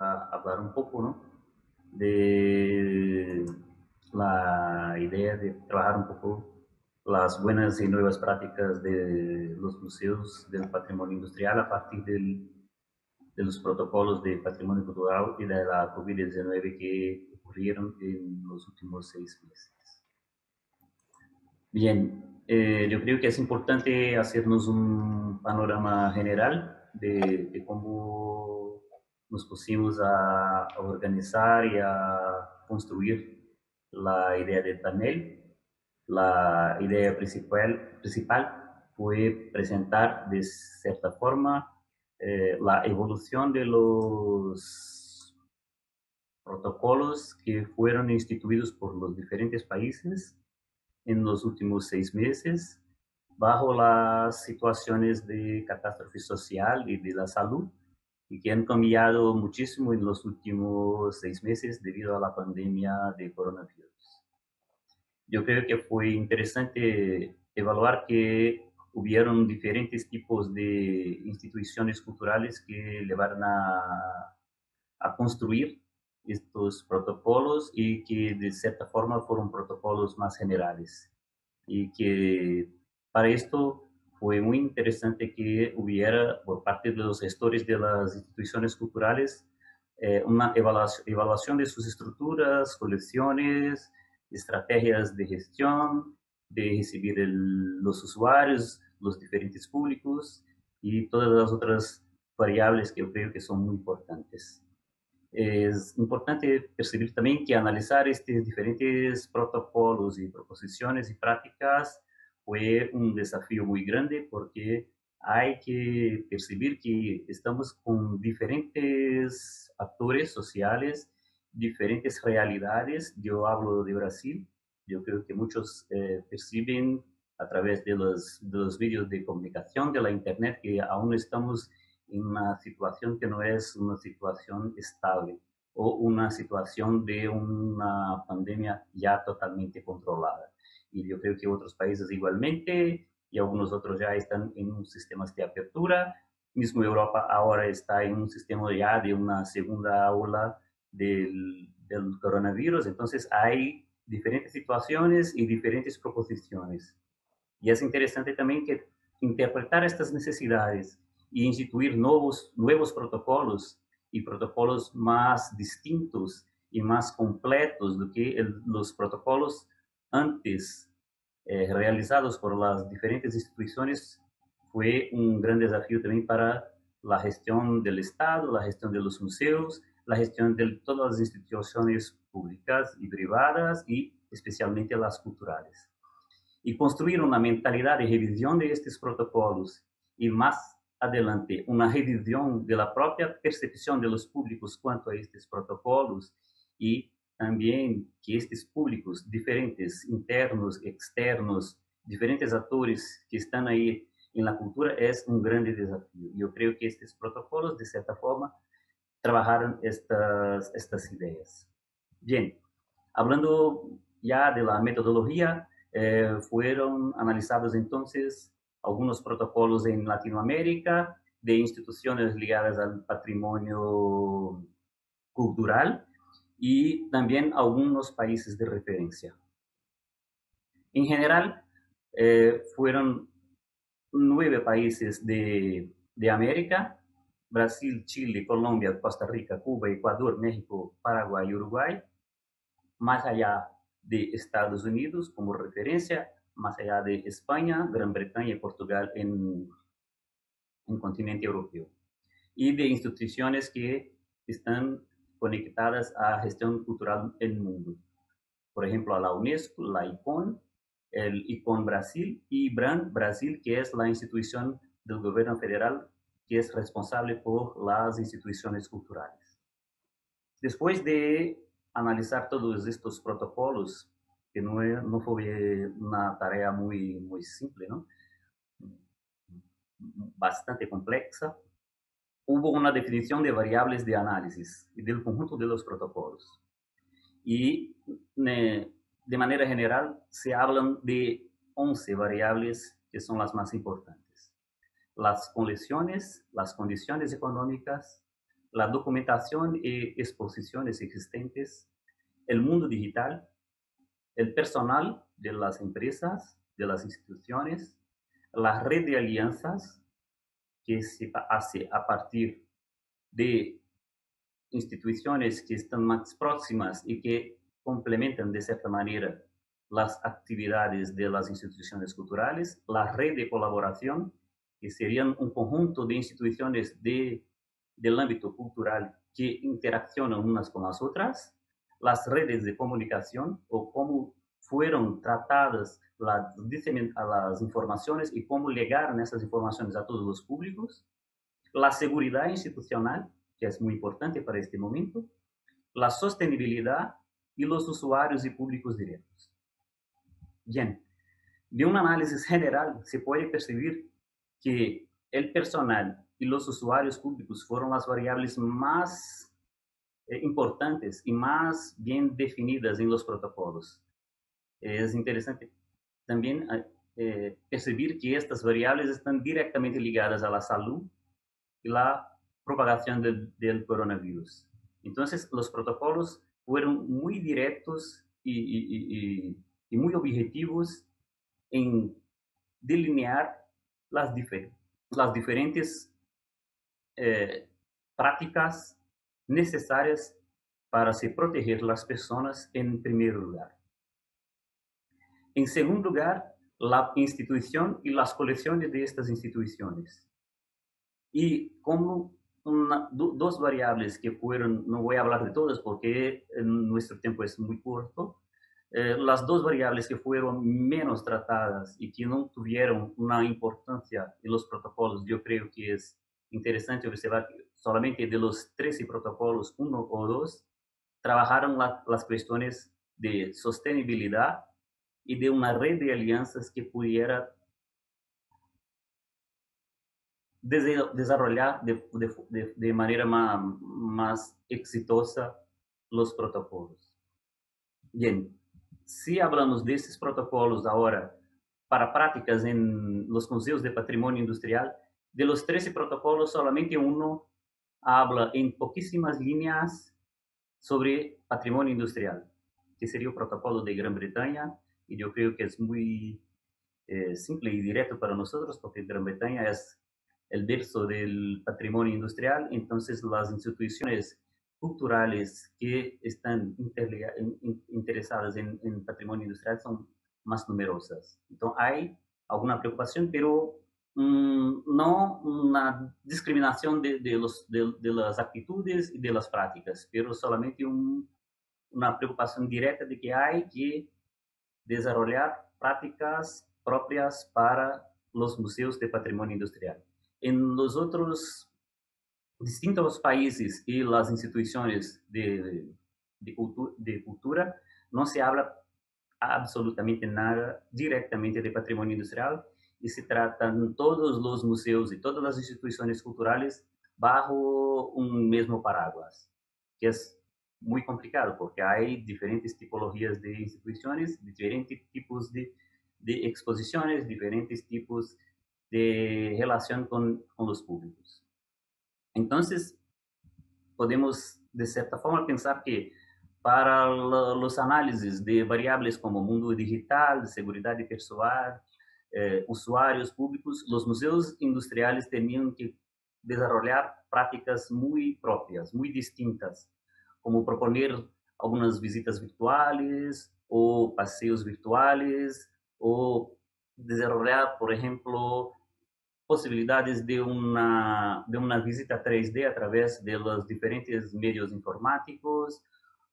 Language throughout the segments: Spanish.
hablar un poco, ¿no? De la idea de trabajar un poco las buenas y nuevas prácticas de los museos del patrimonio industrial a partir de los protocolos de patrimonio cultural y de la COVID-19 que ocurrieron en los últimos 6 meses. Bien, yo creo que es importante hacernos un panorama general de cómo nos pusimos a organizar y a construir la idea del panel. La idea principal fue presentar de cierta forma la evolución de los protocolos que fueron instituidos por los diferentes países en los últimos 6 meses bajo las situaciones de catástrofe social y de la salud y que han cambiado muchísimo en los últimos 6 meses debido a la pandemia de coronavirus. Yo creo que fue interesante evaluar que hubieron diferentes tipos de instituciones culturales que llevaron a construir estos protocolos y que de cierta forma fueron protocolos más generales. Y que para esto fue muy interesante que hubiera por parte de los gestores de las instituciones culturales una evaluación de sus estructuras, colecciones, estrategias de gestión, de recibir los usuarios, los diferentes públicos y todas las otras variables que yo creo que son muy importantes. Es importante percibir también que analizar estos diferentes protocolos y proposiciones y prácticas fue un desafío muy grande porque hay que percibir que estamos con diferentes actores sociales, diferentes realidades. Yo hablo de Brasil, yo creo que muchos perciben a través de los vídeos de comunicación de la Internet que aún estamos en una situación que no es una situación estable o una situación de una pandemia ya totalmente controlada. Y yo creo que otros países igualmente y algunos otros ya están en un sistema de apertura. Mismo Europa ahora está en un sistema ya de una segunda ola del coronavirus. Entonces hay diferentes situaciones y diferentes proposiciones. Y es interesante también que interpretar estas necesidades y instituir nuevos protocolos y protocolos más distintos y más completos do que los protocolos antes realizados por las diferentes instituciones fue un gran desafío también para la gestión del Estado, la gestión de los museos, la gestión de todas las instituciones públicas y privadas y especialmente las culturales y construir una mentalidad de revisión de estos protocolos y más adelante una revisión de la propia percepción de los públicos cuanto a estos protocolos y también que estos públicos diferentes, internos, externos, diferentes actores que están ahí en la cultura es un grande desafío. Yo creo que estos protocolos, de cierta forma, trabajaron estas ideas. Bien, hablando ya de la metodología, fueron analizados entonces algunos protocolos en Latinoamérica de instituciones ligadas al patrimonio cultural y también algunos países de referencia. En general, fueron 9 países de América: Brasil, Chile, Colombia, Costa Rica, Cuba, Ecuador, México, Paraguay y Uruguay, más allá de Estados Unidos como referencia, más allá de España, Gran Bretaña y Portugal en continente europeo, y de instituciones que están conectadas a gestión cultural en el mundo. Por ejemplo, a la UNESCO, la ICON, el ICON Brasil y BRAN Brasil, que es la institución del gobierno federal que es responsable por las instituciones culturales. Después de analizar todos estos protocolos, que no fue una tarea muy simple, ¿no? Bastante compleja, hubo una definición de variables de análisis y del conjunto de los protocolos. Y de manera general se hablan de 11 variables que son las más importantes. Las colecciones, las condiciones económicas, la documentación y exposiciones existentes, el mundo digital, el personal de las empresas, de las instituciones, la red de alianzas que se hace a partir de instituciones que están más próximas y que complementan de cierta manera las actividades de las instituciones culturales, la red de colaboración, que serían un conjunto de instituciones del ámbito cultural que interaccionan unas con las otras, las redes de comunicación o cómo fueron tratadas las informaciones y cómo llegaron esas informaciones a todos los públicos, la seguridad institucional, que es muy importante para este momento, la sostenibilidad y los usuarios y públicos directos. Bien, de un análisis general se puede percibir que el personal y los usuarios públicos fueron las variables más importantes y más bien definidas en los protocolos. Es interesante también percibir que estas variables están directamente ligadas a la salud y la propagación del coronavirus. Entonces, los protocolos fueron muy directos y muy objetivos en delinear las diferentes prácticas necesarias para se proteger las personas en primer lugar. En segundo lugar, la institución y las colecciones de estas instituciones. Y como dos variables que fueron, no voy a hablar de todas porque nuestro tiempo es muy corto, las dos variables que fueron menos tratadas y que no tuvieron una importancia en los protocolos, yo creo que es interesante observar que solamente de los 13 protocolos, uno o dos trabajaron las cuestiones de sostenibilidad y de una red de alianzas que pudiera desarrollar de manera más exitosa los protocolos. Bien, si hablamos de estos protocolos ahora para prácticas en los museos de patrimonio industrial, de los 13 protocolos, solamente uno habla en poquísimas líneas sobre patrimonio industrial, que sería el protocolo de Gran Bretaña, y yo creo que es muy simple y directo para nosotros, porque Gran Bretaña es el verso del patrimonio industrial, entonces las instituciones culturales que están interesadas en patrimonio industrial son más numerosas. Entonces hay alguna preocupación, pero no una discriminación de las actitudes y de las prácticas, pero solamente una preocupación directa de que hay que desarrollar prácticas propias para los museos de patrimonio industrial. En los otros distintos países y las instituciones de cultura no se habla absolutamente nada directamente de patrimonio industrial y se tratan todos los museos y todas las instituciones culturales bajo un mismo paraguas, que es muy complicado porque hay diferentes tipologías de instituciones, diferentes tipos de exposiciones, diferentes tipos de relación con los públicos. Entonces, podemos, de cierta forma, pensar que para los análisis de variables como mundo digital, seguridad pessoal, usuarios públicos, los museos industriales tenían que desarrollar prácticas muy propias, muy distintas, como proponer algunas visitas virtuales o paseos virtuales o desarrollar, por ejemplo, posibilidades de una visita 3D a través de los diferentes medios informáticos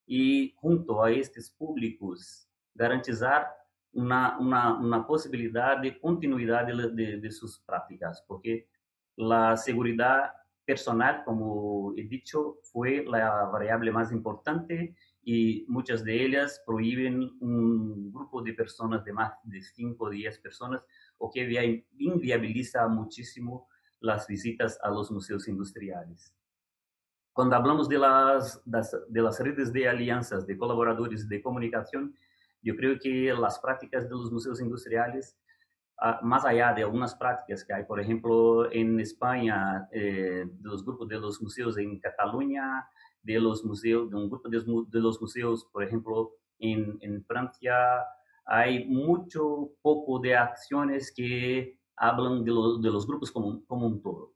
y junto a estos públicos garantizar una posibilidad de continuidad de sus prácticas, porque la seguridad personal, como he dicho, fue la variable más importante y muchas de ellas prohíben un grupo de personas de más de 5 o 10 personas o que inviabiliza muchísimo las visitas a los museos industriales. Cuando hablamos de las redes de alianzas, de colaboradores de comunicación, yo creo que las prácticas de los museos industriales más allá de algunas prácticas que hay, por ejemplo, en España, de los grupos de los museos en Cataluña, de los museos, de un grupo de los museos, por ejemplo, en Francia, hay mucho poco de acciones que hablan de los grupos como un todo.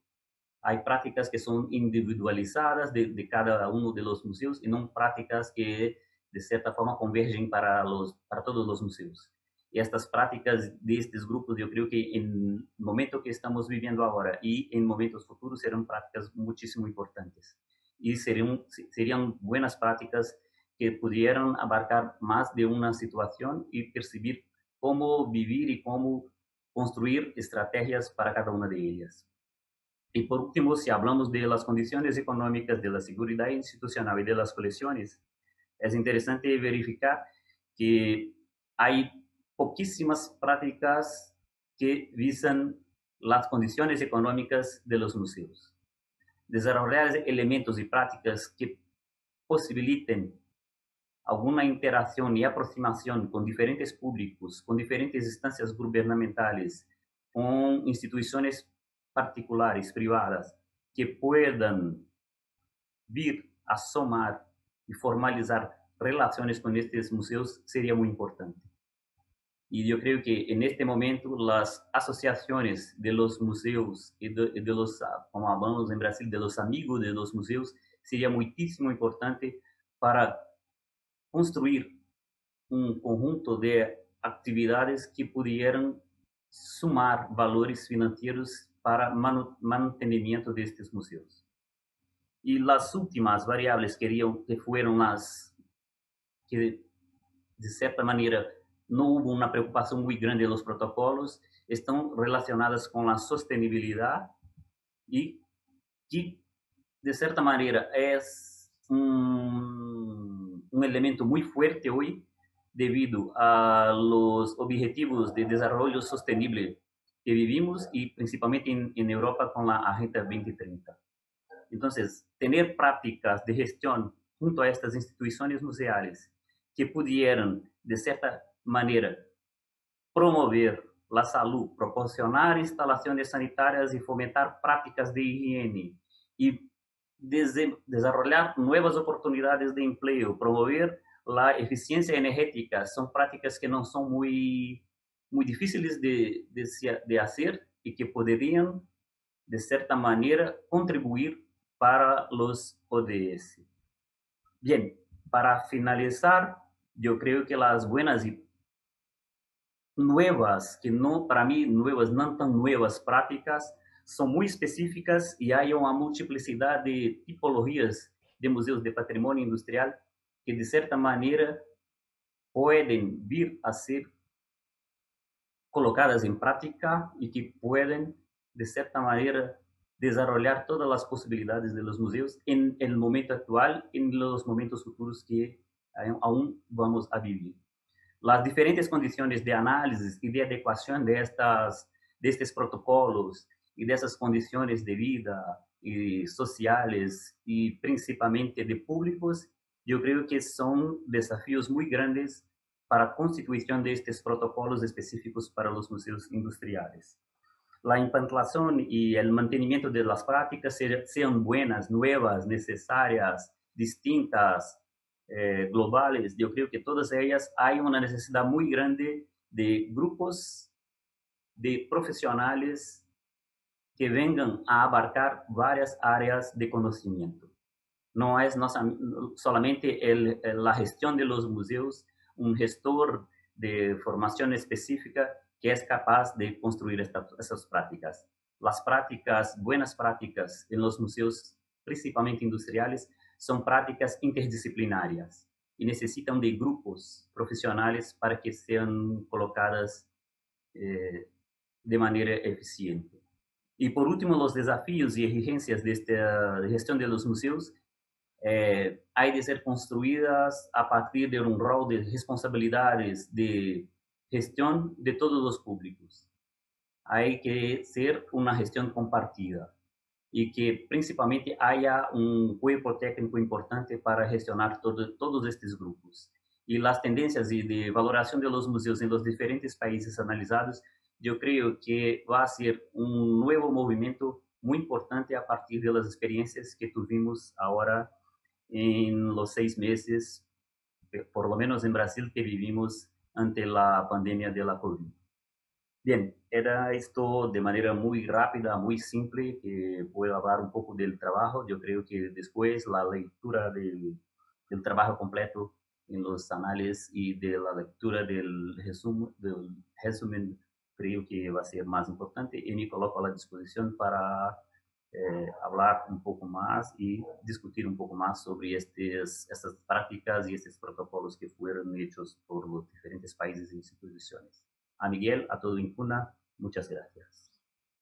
Hay prácticas que son individualizadas de cada uno de los museos y no prácticas que de cierta forma convergen para todos los museos. Y estas prácticas de estos grupos, yo creo que en el momento que estamos viviendo ahora y en momentos futuros serán prácticas muchísimo importantes. Y serían buenas prácticas que pudieran abarcar más de una situación y percibir cómo vivir y cómo construir estrategias para cada una de ellas. Y por último, si hablamos de las condiciones económicas, de la seguridad institucional y de las colecciones, es interesante verificar que hay poquísimas prácticas que visan las condiciones económicas de los museos. Desarrollar elementos y prácticas que posibiliten alguna interacción y aproximación con diferentes públicos, con diferentes instancias gubernamentales, con instituciones particulares, privadas, que puedan vir a somar y formalizar relaciones con estos museos sería muy importante. Y yo creo que en este momento las asociaciones de los museos y de los, como hablamos en Brasil, de los amigos de los museos, sería muchísimo importante para construir un conjunto de actividades que pudieran sumar valores financieros para mantenimiento de estos museos. Y las últimas variables que fueron las que, de cierta manera, no hubo una preocupación muy grande en los protocolos, están relacionadas con la sostenibilidad y que, de cierta manera, es un elemento muy fuerte hoy debido a los objetivos de desarrollo sostenible que vivimos y principalmente en Europa con la Agenda 2030. Entonces, tener prácticas de gestión junto a estas instituciones museales que pudieran, de cierta manera, promover la salud, proporcionar instalaciones sanitarias y fomentar prácticas de higiene y desarrollar nuevas oportunidades de empleo, promover la eficiencia energética, son prácticas que no son muy difíciles de hacer y que podrían, de cierta manera, contribuir para los ODS. Bien, para finalizar, yo creo que las buenas y nuevas, que no, para mí, nuevas, no tan nuevas prácticas, son muy específicas y hay una multiplicidad de tipologías de museos de patrimonio industrial que, de cierta manera, pueden vir a ser colocadas en práctica y que pueden, de cierta manera, desarrollar todas las posibilidades de los museos en el momento actual, en los momentos futuros que aún vamos a vivir. Las diferentes condiciones de análisis y de adecuación de estos protocolos y de esas condiciones de vida y sociales y principalmente de públicos, yo creo que son desafíos muy grandes para la constitución de estos protocolos específicos para los museos industriales. La implantación y el mantenimiento de las prácticas sean buenas, nuevas, necesarias, distintas, globales. Yo creo que todas ellas hay una necesidad muy grande de grupos de profesionales que vengan a abarcar varias áreas de conocimiento. No es solamente la gestión de los museos, un gestor de formación específica que es capaz de construir esas prácticas. Las prácticas, buenas prácticas en los museos, principalmente industriales, son prácticas interdisciplinarias y necesitan de grupos profesionales para que sean colocadas de manera eficiente. Y por último, los desafíos y exigencias de esta gestión de los museos hay de ser construidas a partir de un rol de responsabilidades de gestión de todos los públicos. Hay que ser una gestión compartida y que principalmente haya un cuerpo técnico importante para gestionar todos estos grupos. Y las tendencias de valoración de los museos en los diferentes países analizados yo creo que va a ser un nuevo movimiento muy importante a partir de las experiencias que tuvimos ahora en los 6 meses, por lo menos en Brasil, que vivimos ante la pandemia de la COVID. Bien, era esto de manera muy rápida, muy simple, que puedo hablar un poco del trabajo. Yo creo que después la lectura del trabajo completo en los anales y de la lectura del resumen, creo que va a ser más importante y me coloco a la disposición para hablar un poco más y discutir un poco más sobre estas prácticas y estos protocolos que fueron hechos por los diferentes países e instituciones. A Miguel, a todo Incuna, muchas gracias.